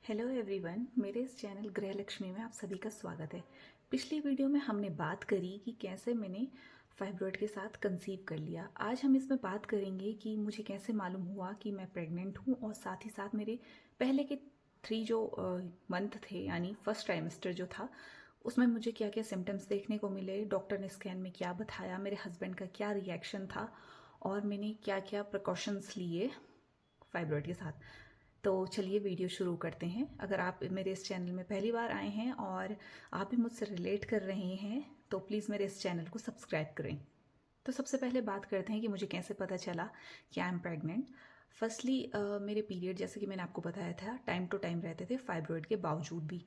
Hello everyone, मेरे इस channel गृह लक्ष्मी में आप सभी का स्वागत है। पिछली वीडियो में हमने बात करी कि कैसे मैंने फाइब्रॉइड के साथ कंसीव कर लिया। आज हम इसमें बात करेंगे कि मुझे कैसे मालूम हुआ कि मैं प्रेग्नेंट हूँ और साथ ही साथ मेरे पहले के 3 जो मंथ थे यानी फर्स्ट ट्राइमेस्टर जो था उसमें मुझे क्या क्या सिम्टम्स देखने को मिले, डॉक्टर ने स्कैन में क्या बताया, मेरे हस्बैंड का क्या रिएक्शन था और मैंने क्या क्या प्रिकॉशंस लिए फाइब्रॉइड के साथ। तो चलिए वीडियो शुरू करते हैं। अगर आप मेरे इस चैनल में पहली बार आए हैं और आप भी मुझसे रिलेट कर रहे हैं तो प्लीज़ मेरे इस चैनल को सब्सक्राइब करें। तो सबसे पहले बात करते हैं कि मुझे कैसे पता चला कि आई एम प्रेग्नेंट। फर्स्टली मेरे पीरियड जैसे कि मैंने आपको बताया था टाइम टू टाइम रहते थे फाइब्रॉइड के बावजूद भी।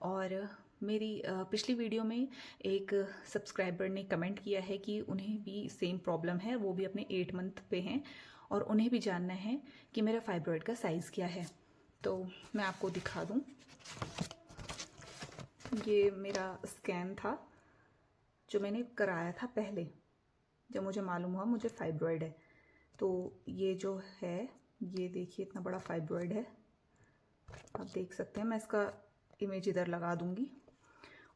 और मेरी पिछली वीडियो में एक सब्सक्राइबर ने कमेंट किया है कि उन्हें भी सेम प्रॉब्लम है, वो भी अपने 8 मंथ पे हैं और उन्हें भी जानना है कि मेरा फाइब्रॉइड का साइज़ क्या है। तो मैं आपको दिखा दूँ, ये मेरा स्कैन था जो मैंने कराया था पहले जब मुझे मालूम हुआ मुझे फाइब्रॉइड है। तो ये जो है, ये देखिए इतना बड़ा फाइब्रॉइड है, आप देख सकते हैं। मैं इसका इमेज इधर लगा दूंगी।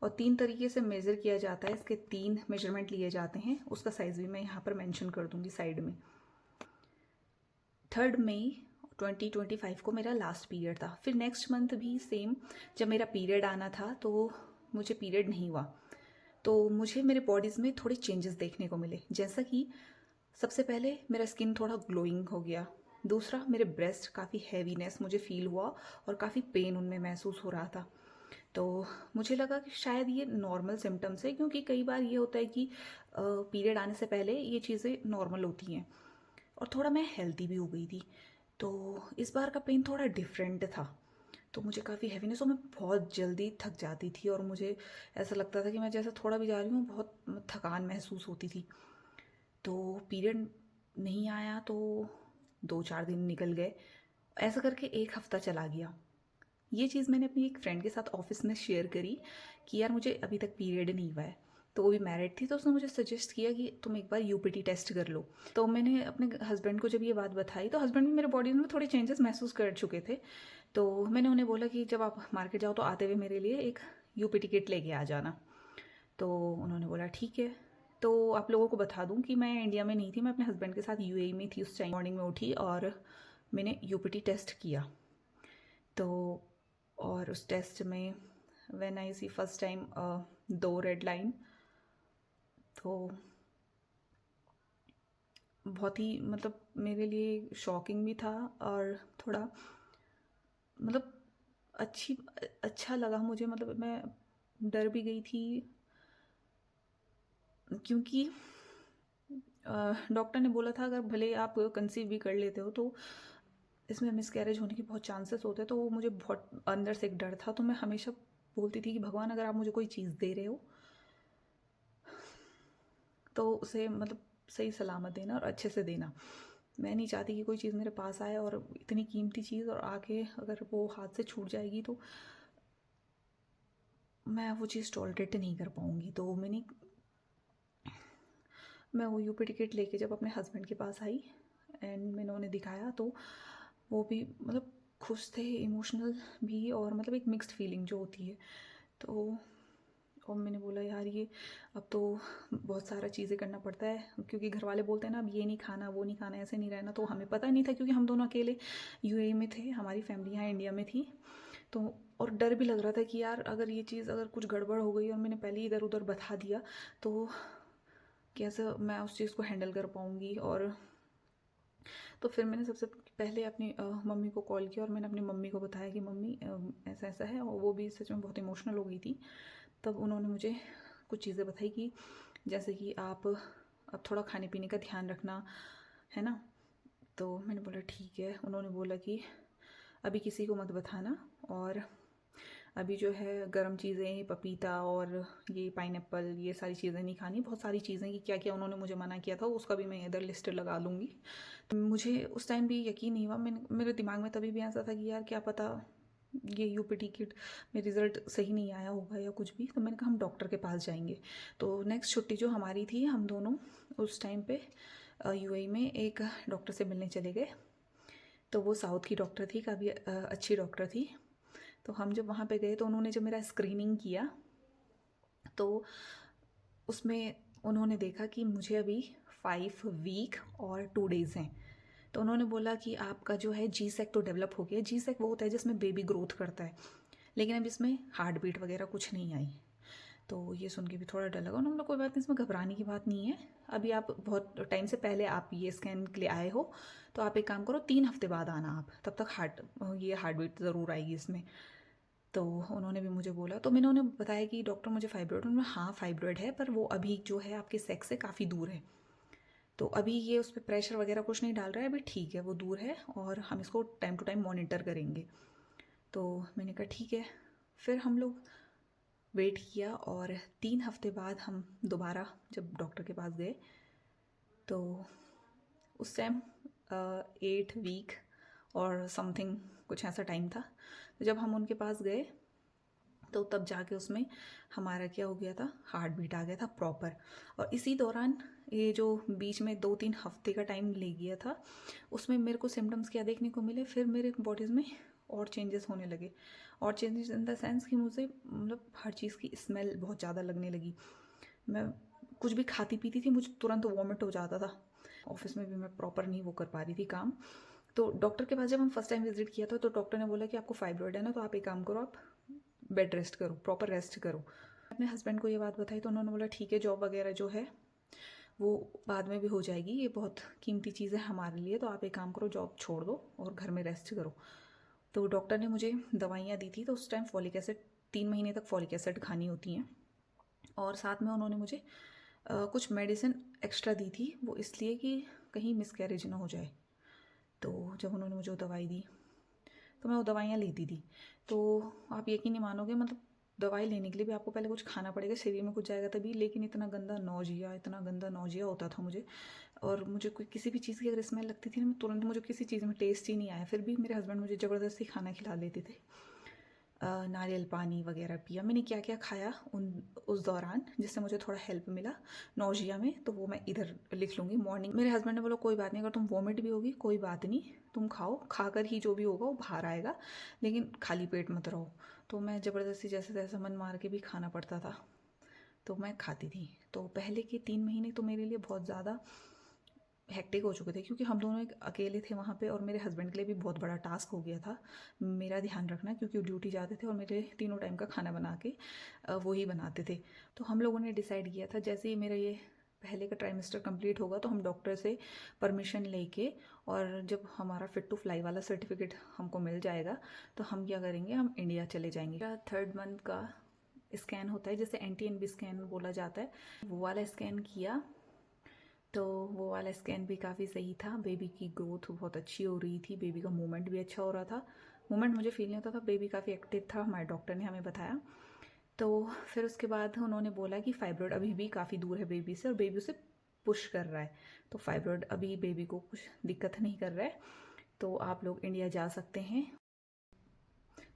और 3 तरीके से मेज़र किया जाता है, इसके 3 मेजरमेंट लिए जाते हैं। उसका साइज़ भी मैं यहाँ पर मेंशन कर दूंगी साइड में। 3 मई 2025 को मेरा लास्ट पीरियड था। फिर नेक्स्ट मंथ भी सेम, जब मेरा पीरियड आना था तो मुझे पीरियड नहीं हुआ। तो मुझे मेरे बॉडीज़ में थोड़े चेंजेस देखने को मिले, जैसा कि सबसे पहले मेरा स्किन थोड़ा ग्लोइंग हो गया। दूसरा, मेरे ब्रेस्ट काफ़ी हैवीनेस मुझे फील हुआ और काफ़ी पेन उनमें महसूस हो रहा था। तो मुझे लगा कि शायद ये नॉर्मल सिम्टम्स है, क्योंकि कई बार ये होता है कि पीरियड आने से पहले ये चीज़ें नॉर्मल होती हैं। और थोड़ा मैं हेल्दी भी हो गई थी, तो इस बार का पेन थोड़ा डिफरेंट था। तो मुझे काफ़ी हैवीनेस और मैं बहुत जल्दी थक जाती थी और मुझे ऐसा लगता था कि मैं जैसे थोड़ा भी जा रही हूँ बहुत थकान महसूस होती थी। तो पीरियड नहीं आया तो 2-4 दिन निकल गए, ऐसा करके 1 हफ्ता चला गया। ये चीज़ मैंने अपनी एक फ्रेंड के साथ ऑफिस में शेयर करी कि यार मुझे अभी तक पीरियड नहीं हुआ है। तो वो भी मैरिड थी, तो उसने मुझे सजेस्ट किया कि तुम एक बार यूपीटी टेस्ट कर लो। तो मैंने अपने हस्बैंड को जब ये बात बताई तो हस्बैंड भी मेरे बॉडी में थोड़े चेंजेस महसूस कर चुके थे। तो मैंने उन्हें बोला कि जब आप मार्केट जाओ तो आते हुए मेरे लिए एक यूपीटी किट लेके आ जाना। तो उन्होंने बोला ठीक है। तो आप लोगों को बता दूं कि मैं इंडिया में नहीं थी, मैं अपने हस्बैंड के साथ यूएई में थी। उस टाइम मॉर्निंग में उठी और मैंने यूपीटी टेस्ट किया। तो और उस टेस्ट में when I see first time 2 red line, तो बहुत ही मतलब मेरे लिए शॉकिंग भी था और थोड़ा मतलब अच्छा लगा मुझे। मतलब मैं डर भी गई थी, क्योंकि डॉक्टर ने बोला था अगर भले आप कंसीव भी कर लेते हो तो इसमें मिसकैरेज होने के बहुत चांसेस होते हैं। तो वो मुझे बहुत अंदर से एक डर था। तो मैं हमेशा बोलती थी कि भगवान अगर आप मुझे कोई चीज़ दे रहे हो तो उसे मतलब सही सलामत देना और अच्छे से देना। मैं नहीं चाहती कि कोई चीज़ मेरे पास आए और इतनी कीमती चीज़ और आके अगर वो हाथ से छूट जाएगी तो मैं वो चीज़ टॉलरेट नहीं कर पाऊँगी। तो मैं वो यूपी टिकट लेके जब अपने हस्बैंड के पास आई एंड मैंने उन्हें दिखाया तो वो भी मतलब खुश थे, इमोशनल भी, और मतलब एक मिक्स्ड फीलिंग जो होती है। तो और मैंने बोला यार ये अब तो बहुत सारा चीज़ें करना पड़ता है, क्योंकि घर वाले बोलते हैं ना अब ये नहीं खाना वो नहीं खाना ऐसे नहीं रहना। तो हमें पता नहीं था क्योंकि हम दोनों अकेले यूएई में थे, हमारी फैमिली यहाँ इंडिया में थी। तो और डर भी लग रहा था कि यार अगर ये चीज़ अगर कुछ गड़बड़ हो गई और मैंने पहले ही इधर उधर बता दिया तो कैसे मैं उस चीज़ को हैंडल कर पाऊँगी। और तो फिर मैंने सबसे पहले अपनी मम्मी को कॉल किया और मैंने अपनी मम्मी को बताया कि मम्मी ऐसा ऐसा है। और वो भी सच में बहुत इमोशनल हो गई थी। तब उन्होंने मुझे कुछ चीज़ें बताई कि जैसे कि आप अब थोड़ा खाने पीने का ध्यान रखना है ना। तो मैंने बोला ठीक है। उन्होंने बोला कि अभी किसी को मत बताना और अभी जो है गर्म चीज़ें, पपीता और ये पाइनएप्पल, ये सारी चीज़ें नहीं खानी। बहुत सारी चीज़ें कि क्या क्या उन्होंने मुझे मना किया था उसका भी मैं इधर लिस्ट लगा लूँगी। तो मुझे उस टाइम भी यकीन नहीं हुआ। मेरे दिमाग में तभी भी ऐसा था कि यार क्या पता ये यूपीटी किट में रिज़ल्ट सही नहीं आया होगा या कुछ भी। तो मैंने कहा हम डॉक्टर के पास जाएंगे। तो नेक्स्ट छुट्टी जो हमारी थी, हम दोनों उस टाइम पे यूएई में एक डॉक्टर से मिलने चले गए। तो वो साउथ की डॉक्टर थी, काफ़ी अच्छी डॉक्टर थी। तो हम जब वहाँ पे गए तो उन्होंने जब मेरा स्क्रीनिंग किया तो उसमें उन्होंने देखा कि मुझे अभी 5 वीक और 2 डेज़ हैं। तो उन्होंने बोला कि आपका जो है जी सेक तो डेवलप हो गया। जी सेक वो होता है जिसमें बेबी ग्रोथ करता है, लेकिन अब इसमें हार्ट बीट वगैरह कुछ नहीं आई। तो ये सुन के भी थोड़ा डर लगा। उन्होंने बोला कोई बात नहीं, इसमें घबराने की बात नहीं है। अभी आप बहुत टाइम से पहले आप ये स्कैन के लिए आए हो, तो आप एक काम करो 3 हफ्ते बाद आना आप, तब तक हार्ट बीट ज़रूर आएगी इसमें। तो उन्होंने भी मुझे बोला, तो मैंने उन्हें बताया कि डॉक्टर मुझे फाइब्रॉइड, उन्होंने हाँ फाइब्रॉइड है, पर वो अभी जो है आपके सेक्स से काफ़ी दूर है, तो अभी ये उस पर प्रेशर वगैरह कुछ नहीं डाल रहा है, अभी ठीक है, वो दूर है और हम इसको टाइम टू टाइम मॉनिटर करेंगे। तो मैंने कहा ठीक है। फिर हम लोग वेट किया और 3 हफ्ते बाद हम दोबारा जब डॉक्टर के पास गए तो उस टाइम 8 वीक और समथिंग कुछ ऐसा टाइम था। तो जब हम उनके पास गए तो तब जाके उसमें हमारा क्या हो गया था, हार्ट बीट आ गया था प्रॉपर। और इसी दौरान ये जो बीच में 2-3 हफ्ते का टाइम ले गया था, उसमें मेरे को सिम्टम्स क्या देखने को मिले, फिर मेरे बॉडीज़ में और चेंजेस होने लगे। और चेंजेस इन द सेंस कि मुझे मतलब हर चीज़ की स्मेल बहुत ज़्यादा लगने लगी। मैं कुछ भी खाती पीती थी, मुझे तुरंत वॉमिट हो जाता था। ऑफिस में भी मैं प्रॉपर नहीं वो कर पा रही थी काम। तो डॉक्टर के पास जब हम फर्स्ट टाइम विजिट किया था तो डॉक्टर ने बोला कि आपको फाइब्रॉइड है ना, तो आप एक काम करो, आप बेड रेस्ट करो, प्रॉपर रेस्ट करो। अपने हस्बैंड को ये बात बताई तो उन्होंने बोला ठीक है, जॉब वगैरह जो है वो बाद में भी हो जाएगी, ये बहुत कीमती चीज़ है हमारे लिए, तो आप एक काम करो, जॉब छोड़ दो और घर में रेस्ट करो। तो डॉक्टर ने मुझे दवाइयाँ दी थी, तो उस टाइम फॉलिक एसिड 3 महीने तक फॉलिक एसिड खानी होती हैं, और साथ में उन्होंने मुझे कुछ मेडिसिन एक्स्ट्रा दी थी, वो इसलिए कि कहीं मिसकैरेज ना हो जाए। तो जब उन्होंने मुझे वो दवाई दी तो मैं वो दवाइयाँ लेती थी। तो आप यकीन नहीं मानोगे, मतलब दवाई लेने के लिए भी आपको पहले कुछ खाना पड़ेगा, शरीर में कुछ जाएगा तभी, लेकिन इतना गंदा नौजिया होता था मुझे। और मुझे कोई किसी भी चीज़ की अगर स्मेल लगती थी ना, मैं तुरंत, मुझे किसी चीज़ में टेस्ट ही नहीं आया, फिर भी मेरे हस्बैंड मुझे ज़बरदस्ती खाना खिला लेते थे। नारियल पानी वगैरह पिया, मैंने क्या क्या खाया उस दौरान जिससे मुझे थोड़ा हेल्प मिला नौजिया में, तो वो मैं इधर लिख लूँगी। मॉर्निंग मेरे हस्बैंड ने बोला कोई बात नहीं, अगर तुम वॉमिट भी होगी कोई बात नहीं, तुम खाओ, खाकर ही जो भी होगा वो बाहर आएगा, लेकिन खाली पेट मत रहो। तो मैं ज़बरदस्ती जैसे तैसे मन मार के भी खाना पड़ता था, तो मैं खाती थी। तो पहले के 3 महीने तो मेरे लिए बहुत ज़्यादा हेक्टिक हो चुके थे, क्योंकि हम दोनों एक अकेले थे वहाँ पे, और मेरे हस्बैंड के लिए भी बहुत बड़ा टास्क हो गया था मेरा ध्यान रखना, क्योंकि वो ड्यूटी जाते थे और मेरे तीनों टाइम का खाना बना के वो ही बनाते थे। तो हम लोगों ने डिसाइड किया था जैसे ही मेरा ये पहले का ट्राइमेस्टर कंप्लीट होगा तो हम डॉक्टर से परमिशन लेके, और जब हमारा फिट टू फ्लाई वाला सर्टिफिकेट हमको मिल जाएगा तो हम क्या करेंगे, हम इंडिया चले जाएंगे। 3rd मंथ का स्कैन होता है, जैसे NT&B स्कैन बोला जाता है, वो वाला स्कैन किया। तो वो वाला स्कैन भी काफ़ी सही था, बेबी की ग्रोथ बहुत अच्छी हो रही थी, बेबी का मूवमेंट भी अच्छा हो रहा था। मूवमेंट मुझे फील नहीं होता था, बेबी काफ़ी एक्टिव था, हमारे डॉक्टर ने हमें बताया। तो फिर उसके बाद उन्होंने बोला कि फाइब्रॉइड अभी भी काफ़ी दूर है बेबी से, और बेबी उसे पुश कर रहा है, तो फाइब्रॉइड अभी बेबी को कुछ दिक्कत नहीं कर रहा है, तो आप लोग इंडिया जा सकते हैं।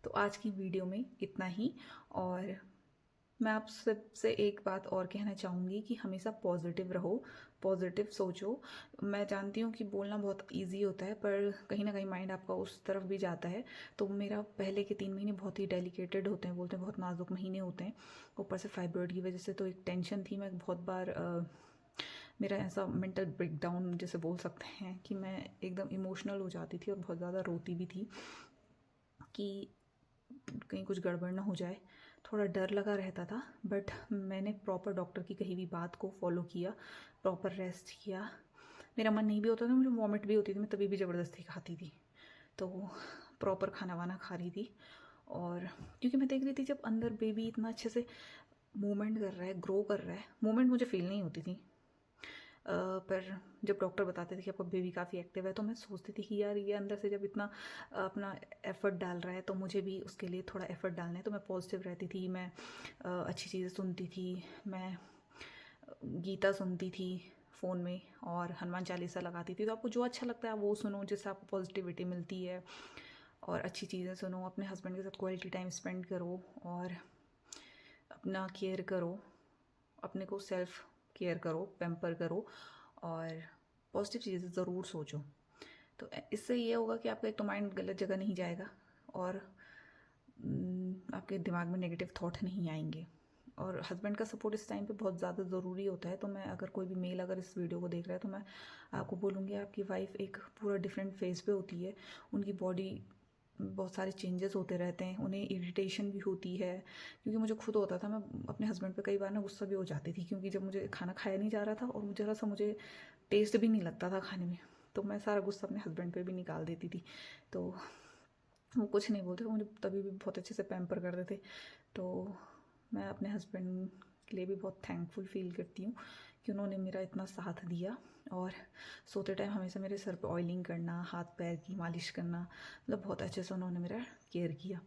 तो आज की वीडियो में इतना ही। और मैं आप सबसे एक बात और कहना चाहूँगी कि हमेशा पॉजिटिव रहो, पॉजिटिव सोचो। मैं जानती हूँ कि बोलना बहुत इजी होता है, पर कहीं ना कहीं माइंड आपका उस तरफ भी जाता है। तो मेरा पहले के 3 महीने बहुत ही डेलिकेटेड होते हैं, बोलते हैं बहुत नाजुक महीने होते हैं, ऊपर से फाइब्रॉइड की वजह से तो एक टेंशन थी। मैं बहुत बार मेरा ऐसा मेंटल ब्रेकडाउन जैसे बोल सकते हैं कि मैं एकदम इमोशनल हो जाती थी और बहुत ज़्यादा रोती भी थी कि कहीं कुछ गड़बड़ ना हो जाए, थोड़ा डर लगा रहता था। बट मैंने प्रॉपर डॉक्टर की कही हुई बात को फॉलो किया, प्रॉपर रेस्ट किया। मेरा मन नहीं भी होता था, मुझे वॉमिट भी होती थी, मैं तभी भी ज़बरदस्ती खाती थी, तो प्रॉपर खाना वाना खा रही थी। और क्योंकि मैं देख रही थी जब अंदर बेबी इतना अच्छे से मूवमेंट कर रहा है, ग्रो कर रहा है, मूवमेंट मुझे फील नहीं होती थी, पर जब डॉक्टर बताते थे कि आपका बेबी काफ़ी एक्टिव है, तो मैं सोचती थी कि यार ये अंदर से जब इतना अपना एफ़र्ट डाल रहा है तो मुझे भी उसके लिए थोड़ा एफ़र्ट डालना है। तो मैं पॉजिटिव रहती थी, मैं अच्छी चीज़ें सुनती थी, मैं गीता सुनती थी फ़ोन में, और हनुमान चालीसा लगाती थी। तो आपको जो अच्छा लगता है आप वो सुनो, जिससे आपको पॉजिटिविटी मिलती है, और अच्छी चीज़ें सुनो, अपने हस्बैंड के साथ क्वालिटी टाइम स्पेंड करो, और अपना केयर करो, अपने को सेल्फ केयर करो, पैम्पर करो, और पॉजिटिव चीज़ें ज़रूर सोचो। तो इससे ये होगा कि आपका एक तो माइंड गलत जगह नहीं जाएगा, और आपके दिमाग में नेगेटिव थॉट नहीं आएंगे। और हस्बैंड का सपोर्ट इस टाइम पे बहुत ज़्यादा ज़रूरी होता है। तो मैं अगर कोई भी मेल अगर इस वीडियो को देख रहा है तो मैं आपको बोलूँगी आपकी वाइफ एक पूरा डिफरेंट फेज़ पे होती है। उनकी बॉडी बहुत सारे चेंजेस होते रहते हैं, उन्हें इरिटेशन भी होती है। क्योंकि मुझे खुद होता था, मैं अपने हस्बैंड पे कई बार ना गुस्सा भी हो जाती थी, क्योंकि जब मुझे खाना खाया नहीं जा रहा था और मुझे टेस्ट भी नहीं लगता था खाने में, तो मैं सारा गुस्सा अपने हस्बैंड पे भी निकाल देती थी। तो वो कुछ नहीं बोलते, मुझे तभी भी बहुत अच्छे से पैम्पर करते थे। तो मैं अपने हस्बैंड के लिए भी बहुत थैंकफुल फील करती हूँ कि उन्होंने मेरा इतना साथ दिया। और सोते टाइम हमेशा मेरे सर पे ऑयलिंग करना, हाथ पैर की मालिश करना, मतलब बहुत अच्छे से उन्होंने मेरा केयर किया।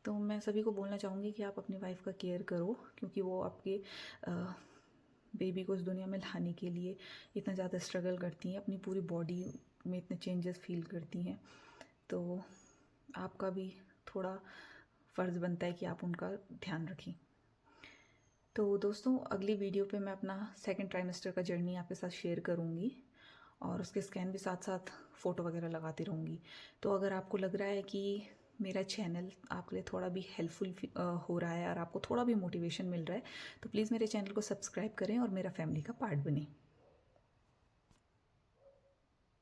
तो मैं सभी को बोलना चाहूँगी कि आप अपनी वाइफ का केयर करो, क्योंकि वो आपके बेबी को इस दुनिया में लाने के लिए इतना ज़्यादा स्ट्रगल करती हैं, अपनी पूरी बॉडी में इतने चेंजेस फील करती हैं। तो आपका भी थोड़ा फ़र्ज़ बनता है कि आप उनका ध्यान रखें। तो दोस्तों, अगली वीडियो पे मैं अपना सेकंड ट्राइमेस्टर का जर्नी आपके साथ शेयर करूँगी और उसके स्कैन भी साथ साथ फ़ोटो वगैरह लगाती रहूँगी। तो अगर आपको लग रहा है कि मेरा चैनल आपके लिए थोड़ा भी हेल्पफुल हो रहा है और आपको थोड़ा भी मोटिवेशन मिल रहा है, तो प्लीज़ मेरे चैनल को सब्सक्राइब करें और मेरा फैमिली का पार्ट बनें।